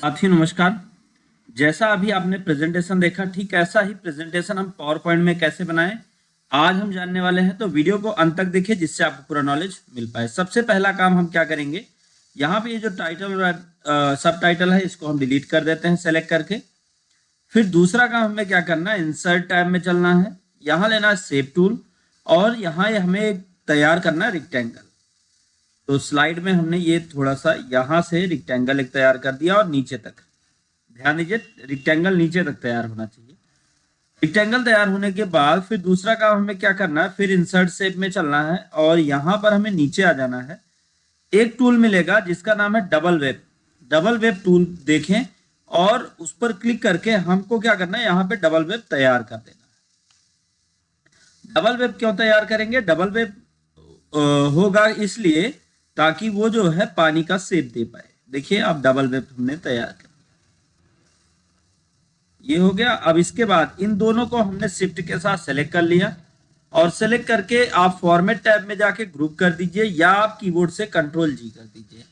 साथियों नमस्कार। जैसा अभी आपने प्रेजेंटेशन देखा, ठीक ऐसा ही प्रेजेंटेशन हम पावर पॉइंट में कैसे बनाएं आज हम जानने वाले हैं। तो वीडियो को अंत तक देखिए जिससे आपको पूरा नॉलेज मिल पाए। सबसे पहला काम हम क्या करेंगे, यहाँ पे ये जो टाइटल सब टाइटल है इसको हम डिलीट कर देते हैं सेलेक्ट करके। फिर दूसरा काम हमें क्या करना है, इंसर्ट टैब में चलना है, यहाँ लेना है शेप टूल और यहाँ हमें तैयार करना है रेक्टेंगल। तो स्लाइड में हमने ये थोड़ा सा यहाँ से रेक्टेंगल एक तैयार कर दिया और नीचे तक, ध्यान दीजिए रेक्टेंगल नीचे तक तैयार होना चाहिए। रेक्टेंगल तैयार होने के बाद फिर दूसरा काम हमें क्या करना है, फिर इंसर्ट शेप में चलना है और यहाँ पर हमें नीचे आ जाना है। एक टूल मिलेगा जिसका नाम है double web. Double web tool देखें और उस पर क्लिक करके हमको क्या करना है, यहाँ पे डबल वेब तैयार कर देना है। डबल वेब क्यों तैयार करेंगे, डबल वेब होगा इसलिए ताकि वो जो है पानी का शेप दे पाए। देखिए अब डबल वेब हमने तैयार कर, ये हो गया। अब इसके बाद इन दोनों को हमने शिफ्ट के साथ सेलेक्ट कर लिया और सेलेक्ट करके आप फॉर्मेट टैब में जाके ग्रुप कर दीजिए या आप कीबोर्ड से कंट्रोल जी कर दीजिए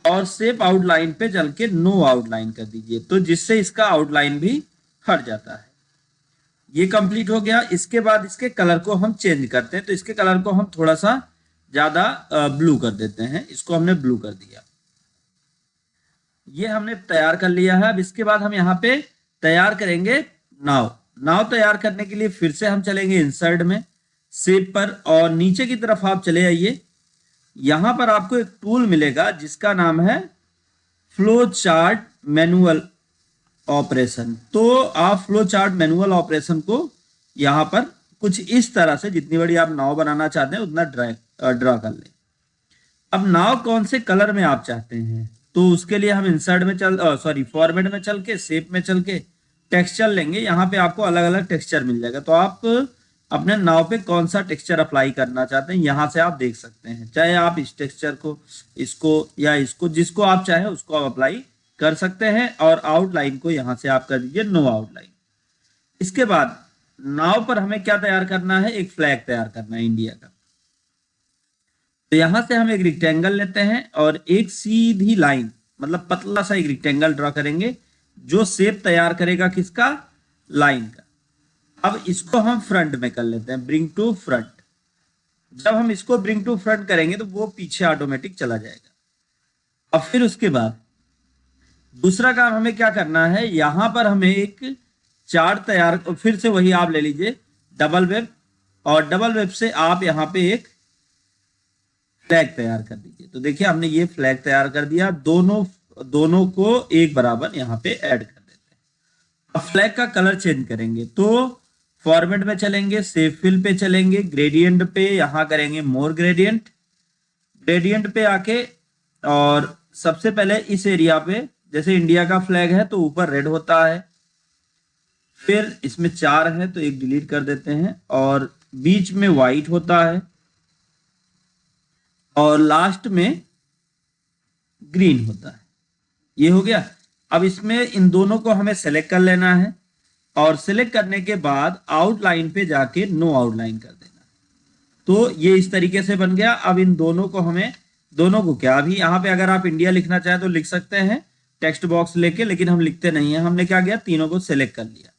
और शेप आउटलाइन पे चल के नो आउटलाइन कर दीजिए, तो जिससे इसका आउटलाइन भी हट जाता है। ये कंप्लीट हो गया। इसके बाद इसके कलर को हम चेंज करते हैं, तो इसके कलर को हम थोड़ा सा ज्यादा ब्लू कर देते हैं। इसको हमने ब्लू कर दिया, ये हमने तैयार कर लिया है। अब इसके बाद हम यहाँ पे तैयार करेंगे नाव। नाव तैयार करने के लिए फिर से हम चलेंगे इंसर्ट में, शेप पर और नीचे की तरफ आप चले आइए। यहां पर आपको एक टूल मिलेगा जिसका नाम है फ्लो चार्ट मैनुअल ऑपरेशन। तो आप फ्लो चार्ट मैनुअल ऑपरेशन को यहां पर कुछ इस तरह से, जितनी बड़ी आप नाव बनाना चाहते हैं उतना ड्रा कर लें। अब नाव कौन से कलर में आप चाहते हैं, तो उसके लिए हम इंसर्ट में फॉर्मेट में चल के शेप में चल के टेक्सचर लेंगे। यहाँ पे आपको अलग अलग टेक्सचर मिल जाएगा, तो आप अपने नाव पे कौन सा टेक्सचर अप्लाई करना चाहते हैं यहाँ से आप देख सकते हैं। चाहे आप इस टेक्सचर को, इसको या इसको, जिसको आप चाहे उसको आप अप्लाई कर सकते हैं और आउटलाइन को यहाँ से आप कर दीजिए नो आउटलाइन। इसके बाद नाव पर हमें क्या तैयार करना है, एक फ्लैग तैयार करना है इंडिया का। तो यहां से हम एक रेक्टेंगल लेते हैं और एक सीधी लाइन, मतलब पतला सा एक रेक्टेंगल ड्रॉ करेंगे जो शेप तैयार करेगा किसका, लाइन का। अब इसको हम फ्रंट में कर लेते हैं, ब्रिंग टू फ्रंट। जब हम इसको ब्रिंग टू फ्रंट करेंगे तो वो पीछे ऑटोमेटिक चला जाएगा। अब फिर उसके बाद दूसरा काम हमें क्या करना है, यहां पर हमें एक चार्ट तैयार, फिर से वही आप ले लीजिए डबल वेब, और डबल वेब से आप यहाँ पे एक फ्लैग तैयार कर दीजिए। तो देखिए हमने ये फ्लैग तैयार कर दिया, दोनों को एक बराबर यहाँ पे ऐड कर देते हैं। अब फ्लैग का कलर चेंज करेंगे, तो फॉर्मेट में चलेंगे, शेप फिल पे चलेंगे, ग्रेडियंट पे यहाँ करेंगे मोर ग्रेडियंट। ग्रेडियंट पे आके और सबसे पहले इस एरिया पे, जैसे इंडिया का फ्लैग है तो ऊपर रेड होता है, फिर इसमें 4 है तो एक डिलीट कर देते हैं, और बीच में व्हाइट होता है और लास्ट में ग्रीन होता है। ये हो गया। अब इसमें इन दोनों को हमें सेलेक्ट कर लेना है और सेलेक्ट करने के बाद आउटलाइन पे जाके नो आउटलाइन कर देना। तो ये इस तरीके से बन गया। अब इन दोनों को क्या, अभी यहाँ पे अगर आप इंडिया लिखना चाहें तो लिख सकते हैं टेक्स्ट बॉक्स लेके, लेकिन हम लिखते नहीं है। हमने क्या किया, तीनों को सेलेक्ट कर लिया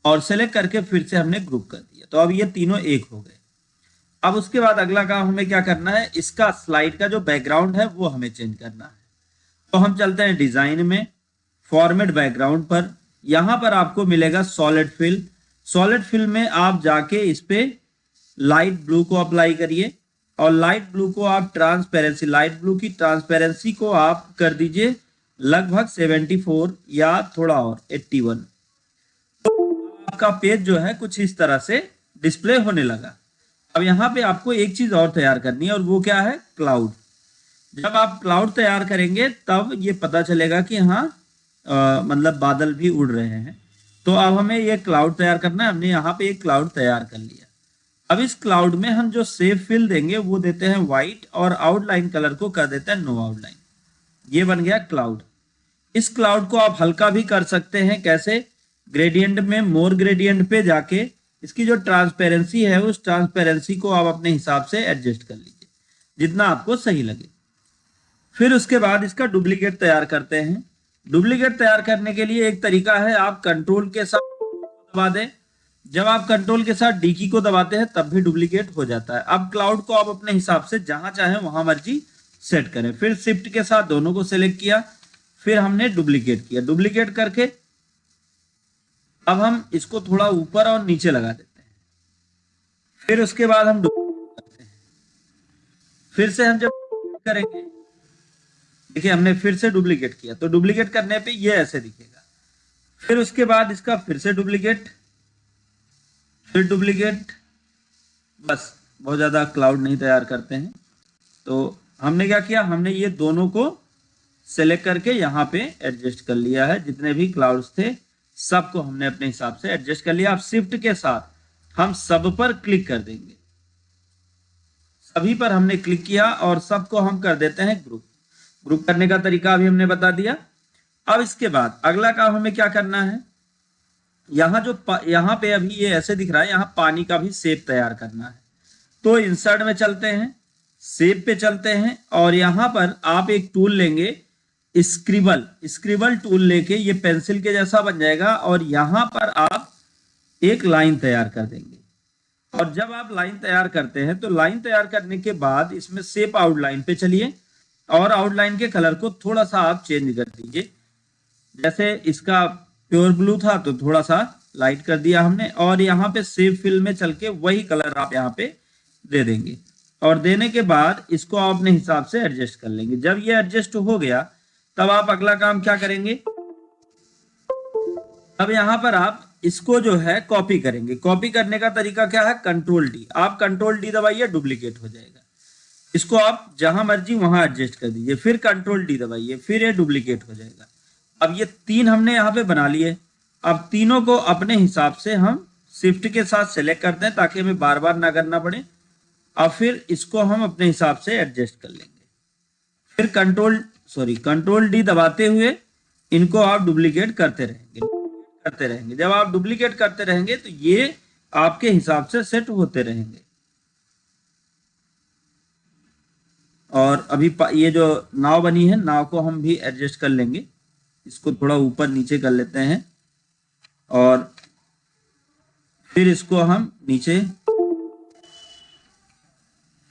और सेलेक्ट करके फिर से हमने ग्रुप कर दिया। तो अब ये तीनों एक हो गए। अब उसके बाद अगला काम हमें क्या करना है, इसका स्लाइड का जो बैकग्राउंड है वो हमें चेंज करना है। तो हम चलते हैं डिजाइन में, फॉर्मेट बैकग्राउंड पर। यहां पर आपको मिलेगा सॉलिड फिल। सॉलिड फिल में आप जाके इस पे लाइट ब्लू को अप्लाई करिए और लाइट ब्लू को आप ट्रांसपेरेंसी, लाइट ब्लू की ट्रांसपेरेंसी को आप कर दीजिए लगभग 74 या थोड़ा और 81। तो आपका पेज जो है कुछ इस तरह से डिस्प्ले होने लगा। अब यहाँ पे आपको एक चीज और तैयार करनी है और वो क्या है, क्लाउड। जब आप क्लाउड तैयार करेंगे तब ये पता चलेगा कि हाँ मतलब बादल भी उड़ रहे हैं। तो अब हमें ये क्लाउड तैयार करना है। हमने यहाँ पे एक क्लाउड तैयार कर लिया। अब इस क्लाउड में हम जो शेप फिल देंगे वो देते हैं व्हाइट और आउटलाइन कलर को कर देते हैं नो आउटलाइन। ये बन गया क्लाउड। इस क्लाउड को आप हल्का भी कर सकते हैं। कैसे, ग्रेडियंट में मोर ग्रेडियंट पे जाके इसकी जो ट्रांसपेरेंसी है उस ट्रांसपेरेंसी को आप अपने हिसाब से एडजस्ट कर लीजिए जितना आपको सही लगे। फिर उसके बाद इसका डुप्लीकेट तैयार करते हैं। डुप्लीकेट तैयार करने के लिए एक तरीका है, आप कंट्रोल के साथ दबा दें। जब आप कंट्रोल के साथ डी की को दबाते हैं तब भी डुप्लीकेट हो जाता है। अब क्लाउड को आप अपने हिसाब से जहां चाहें वहां मर्जी सेट करें। फिर शिफ्ट के साथ दोनों को सिलेक्ट किया, फिर हमने डुप्लीकेट किया। डुप्लीकेट करके अब हम इसको थोड़ा ऊपर और नीचे लगा देते हैं। फिर उसके बाद हम डुप्लीकेट करते हैं। फिर से हम जब करेंगे, देखिए हमने फिर से डुप्लीकेट किया, तो डुप्लीकेट करने पे ये ऐसे दिखेगा। फिर उसके बाद इसका फिर से डुप्लीकेट, फिर डुप्लीकेट। बस बहुत ज्यादा क्लाउड नहीं तैयार करते हैं। तो हमने क्या किया, हमने ये दोनों को सेलेक्ट करके यहाँ पे एडजस्ट कर लिया है। जितने भी क्लाउड्स थे सबको हमने अपने हिसाब से एडजस्ट कर लिया। अब शिफ्ट के साथ हम सब पर क्लिक कर देंगे। सभी पर हमने क्लिक किया और सबको हम कर देते हैं ग्रुप। ग्रुप करने का तरीका अभी हमने बता दिया। अब इसके बाद अगला काम हमें क्या करना है, यहाँ पे अभी ये ऐसे दिख रहा है, यहाँ पानी का भी शेप तैयार करना है। तो इंसर्ट में चलते हैं, शेप पे चलते हैं और यहाँ पर आप एक टूल लेंगे, स्क्रिबल टूल लेके ये पेंसिल के जैसा बन जाएगा और यहाँ पर आप एक लाइन तैयार कर देंगे। और जब आप लाइन तैयार करते हैं तो लाइन तैयार करने के बाद इसमें शेप आउटलाइन पे चलिए और आउटलाइन के कलर को थोड़ा सा आप चेंज कर दीजिए। जैसे इसका प्योर ब्लू था तो थोड़ा सा लाइट कर दिया हमने, और यहाँ पे शेप फिल में चल के वही कलर आप यहाँ पे दे देंगे। और देने के बाद इसको आप अपने हिसाब से एडजस्ट कर लेंगे। जब ये एडजस्ट हो गया तब आप अगला काम क्या करेंगे, अब यहाँ पर आप इसको जो है कॉपी करेंगे। कॉपी करने का तरीका क्या है, कंट्रोल डी। आप कंट्रोल डी दबाइए, डुप्लीकेट हो जाएगा। इसको आप जहां मर्जी वहां एडजस्ट कर दीजिए, फिर कंट्रोल डी दबाइए, फिर ये डुप्लीकेट हो जाएगा। अब ये तीन हमने यहाँ पे बना लिए। अब तीनों को अपने हिसाब से हम शिफ्ट के साथ सेलेक्ट करते हैं ताकि हमें बार बार ना करना पड़े। अब फिर इसको हम अपने हिसाब से एडजस्ट कर लेंगे। फिर कंट्रोल डी दबाते हुए इनको आप डुप्लीकेट करते रहेंगे। जब आप डुप्लीकेट करते रहेंगे तो ये आपके हिसाब से सेट होते रहेंगे। और अभी ये जो नाव बनी है, नाव को हम भी एडजस्ट कर लेंगे। इसको थोड़ा ऊपर नीचे कर लेते हैं और फिर इसको हम नीचे,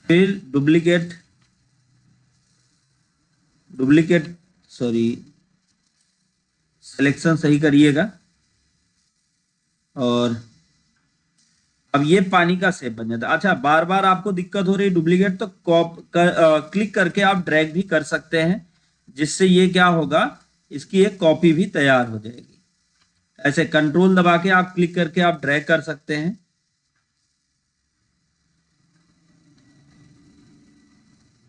फिर डुप्लीकेट सिलेक्शन सही करिएगा। और अब ये पानी का शेप बन जाता है। अच्छा, बार बार आपको दिक्कत हो रही डुप्लीकेट, तो क्लिक करके आप ड्रैग भी कर सकते हैं, जिससे ये क्या होगा, इसकी एक कॉपी भी तैयार हो जाएगी। ऐसे कंट्रोल दबा के आप क्लिक करके आप ड्रैग कर सकते हैं।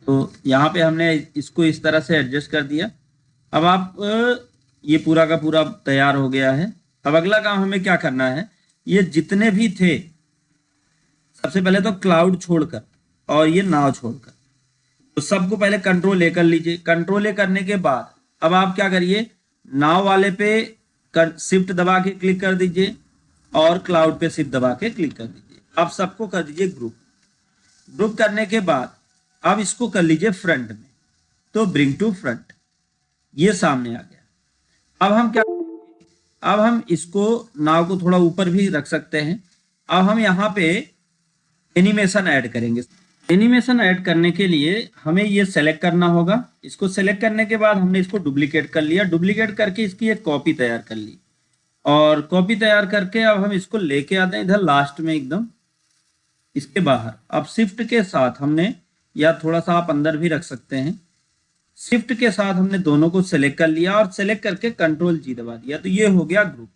तो यहाँ पे हमने इसको इस तरह से एडजस्ट कर दिया। अब आप ये पूरा का पूरा तैयार हो गया है। अब अगला काम हमें क्या करना है, ये जितने भी थे, सबसे पहले तो क्लाउड छोड़कर और ये नाव छोड़कर, तो सबको पहले कंट्रोल ए कर लीजिए। कंट्रोल ए करने के बाद अब आप क्या करिए, नाव वाले पे शिफ्ट दबा के क्लिक कर दीजिए और क्लाउड पे शिफ्ट दबा के क्लिक कर दीजिए। अब सबको कर दीजिए ग्रुप करने के बाद अब इसको कर लीजिए फ्रंट में, तो ब्रिंग टू फ्रंट, ये सामने आ गया। अब हम क्या, अब हम इसको नाव को थोड़ा ऊपर भी रख सकते हैं। अब हम यहाँ पे एनिमेशन ऐड करेंगे। एनिमेशन ऐड करने के लिए हमें ये सेलेक्ट करना होगा। इसको सेलेक्ट करने के बाद हमने इसको डुप्लीकेट कर लिया। डुप्लीकेट करके इसकी एक कॉपी तैयार कर ली और कॉपी तैयार करके अब हम इसको लेके आते हैं इधर लास्ट में एकदम इसके बाहर। अब शिफ्ट के साथ हमने, या थोड़ा सा आप अंदर भी रख सकते हैं, शिफ्ट के साथ हमने दोनों को सेलेक्ट कर लिया और सेलेक्ट करके कंट्रोल जी दबा दिया, तो ये हो गया ग्रुप।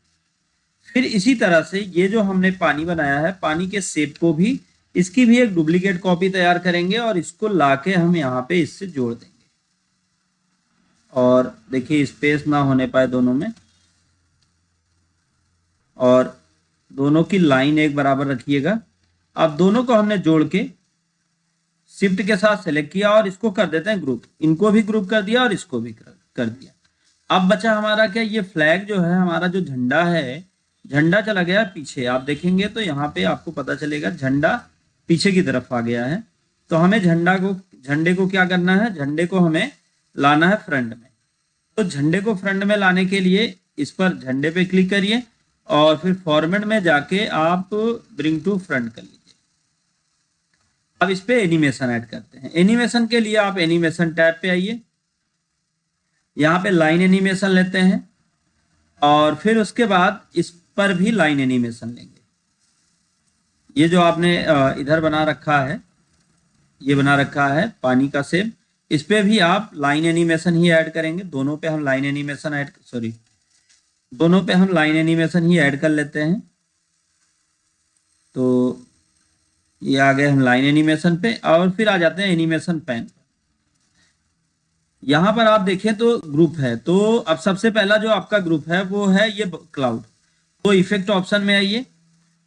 फिर इसी तरह से ये जो हमने पानी बनाया है, पानी के शेप को भी, इसकी भी एक डुप्लीकेट कॉपी तैयार करेंगे और इसको लाके हम यहाँ पे इससे जोड़ देंगे। और देखिए स्पेस ना होने पाए दोनों में, और दोनों की लाइन एक बराबर रखिएगा। अब दोनों को हमने जोड़ के शिफ्ट के साथ सेलेक्ट किया और इसको कर देते हैं ग्रुप। इनको भी ग्रुप कर दिया और इसको भी कर दिया। अब बचा हमारा क्या, ये फ्लैग जो है, हमारा जो झंडा है, झंडा चला गया पीछे। आप देखेंगे तो यहाँ पे आपको पता चलेगा झंडा पीछे की तरफ आ गया है। तो हमें झंडे को क्या करना है, झंडे को हमें लाना है फ्रंट में। तो झंडे को फ्रंट में लाने के लिए इस पर झंडे पे क्लिक करिए और फिर फॉर्मेट में जाके आप ब्रिंग टू फ्रंट कर लीजिए। अब इस पे एनिमेशन ऐड करते हैं। एनिमेशन के लिए आप एनिमेशन टैब पे आइए, यहाँ पे लाइन एनिमेशन लेते हैं और फिर उसके बाद इस पर भी लाइन एनिमेशन लेंगे। ये जो आपने इधर बना रखा है, ये बना रखा है पानी का शेप, इस पे भी आप लाइन एनिमेशन ही ऐड करेंगे। दोनों पे हम लाइन एनिमेशन ही ऐड कर लेते हैं। तो ये आ गए हम लाइन एनिमेशन पे और फिर आ जाते हैं एनिमेशन पैन पर। यहाँ पर आप देखें तो ग्रुप है, तो अब सबसे पहला जो आपका ग्रुप है वो है ये क्लाउड। तो इफेक्ट ऑप्शन में आइए,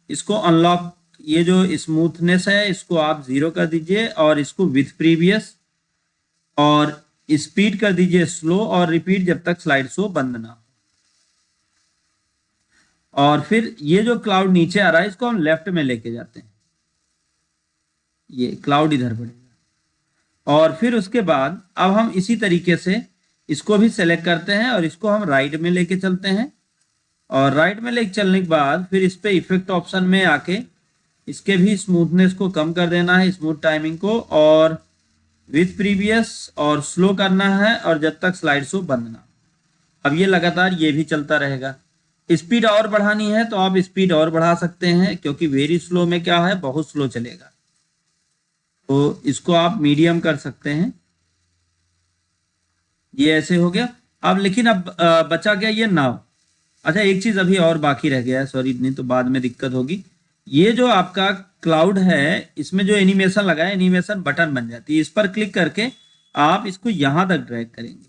इसको अनलॉक, ये जो स्मूथनेस है इसको आप 0 कर दीजिए और इसको विथ प्रीवियस और स्पीड कर दीजिए स्लो और रिपीट जब तक स्लाइड शो बंद ना हो। और फिर ये जो क्लाउड नीचे आ रहा है इसको हम लेफ्ट में लेके जाते हैं, ये क्लाउड इधर बढ़ेगा। और फिर उसके बाद अब हम इसी तरीके से इसको भी सेलेक्ट करते हैं और इसको हम राइट में लेके चलते हैं। और राइट में लेके चलने के बाद फिर इस पे इफेक्ट ऑप्शन में आके इसके भी स्मूथनेस को कम कर देना है, स्मूथ टाइमिंग को, और विथ प्रीवियस और स्लो करना है और जब तक स्लाइड शो बंद ना। अब ये लगातार ये भी चलता रहेगा। स्पीड और बढ़ानी है तो आप स्पीड और बढ़ा सकते हैं, क्योंकि वेरी स्लो में क्या है, बहुत स्लो चलेगा, तो इसको आप मीडियम कर सकते हैं। ये ऐसे हो गया। अब लेकिन अब बचा गया ये नाव। अच्छा, एक चीज अभी और बाकी रह गया है, सॉरी, नहीं तो बाद में दिक्कत होगी। ये जो आपका क्लाउड है इसमें जो एनिमेशन लगा है, एनिमेशन बटन बन जाती है। इस पर क्लिक करके आप इसको यहां तक ड्रैग करेंगे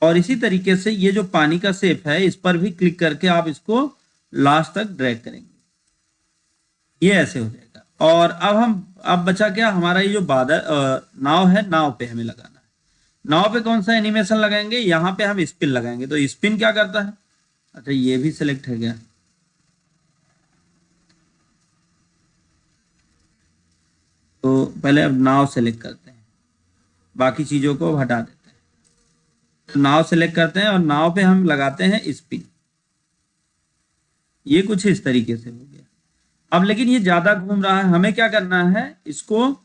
और इसी तरीके से ये जो पानी का शेप है इस पर भी क्लिक करके आप इसको लास्ट तक ड्रैग करेंगे। ये ऐसे हो जाएगा। और अब बचा क्या हमारा, ये जो बादल नाव है, नाव पे हमें लगाना है। नाव पे कौन सा एनिमेशन लगाएंगे, यहाँ पे हम स्पिन लगाएंगे। तो स्पिन क्या करता है, अच्छा ये भी सिलेक्ट है गया। तो पहले अब नाव सेलेक्ट करते हैं, बाकी चीजों को हटा देते हैं। तो नाव सेलेक्ट करते हैं और नाव पे हम लगाते हैं स्पिन। ये कुछ इस तरीके से हो गया। अब लेकिन ये ज्यादा घूम रहा है, हमें क्या करना है, इसको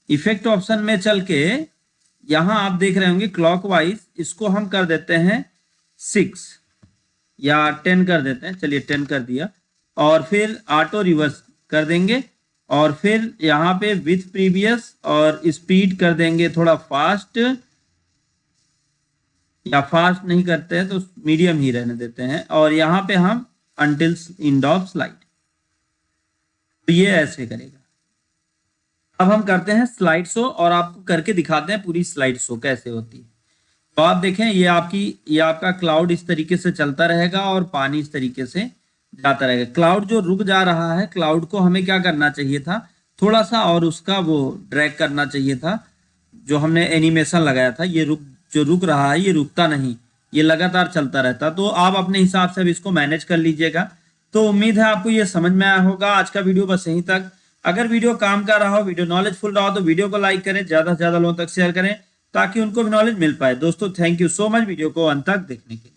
इफेक्ट ऑप्शन में चल के यहां आप देख रहे होंगे क्लॉकवाइज, इसको हम कर देते हैं 6 या 10 कर देते हैं। चलिए 10 कर दिया और फिर ऑटो रिवर्स कर देंगे और फिर यहाँ पे विथ प्रीवियस और स्पीड कर देंगे थोड़ा फास्ट, या फास्ट नहीं करते हैं तो मीडियम ही रहने देते हैं। और यहाँ पे हम अंटिल एंड ऑफ स्लाइड, तो ये ऐसे करेगा। अब हम करते हैं स्लाइड शो और आपको करके दिखाते हैं पूरी स्लाइड शो कैसे होती है। तो आप देखें ये आपका क्लाउड इस तरीके से चलता रहेगा और पानी इस तरीके से जाता रहेगा। क्लाउड जो रुक जा रहा है, क्लाउड को हमें क्या करना चाहिए था, थोड़ा सा और उसका वो ड्रैग करना चाहिए था। जो हमने एनिमेशन लगाया था, ये जो रुक रहा है ये रुकता नहीं, ये लगातार चलता रहता। तो आप अपने हिसाब से अब इसको मैनेज कर लीजिएगा। तो उम्मीद है आपको ये समझ में आया होगा। आज का वीडियो बस यहीं तक। अगर वीडियो काम का रहा हो, वीडियो नॉलेजफुल रहा हो, तो वीडियो को लाइक करें, ज्यादा से ज्यादा लोगों तक शेयर करें ताकि उनको भी नॉलेज मिल पाए। दोस्तों thank you so much video को अंत तक देखने के लिए।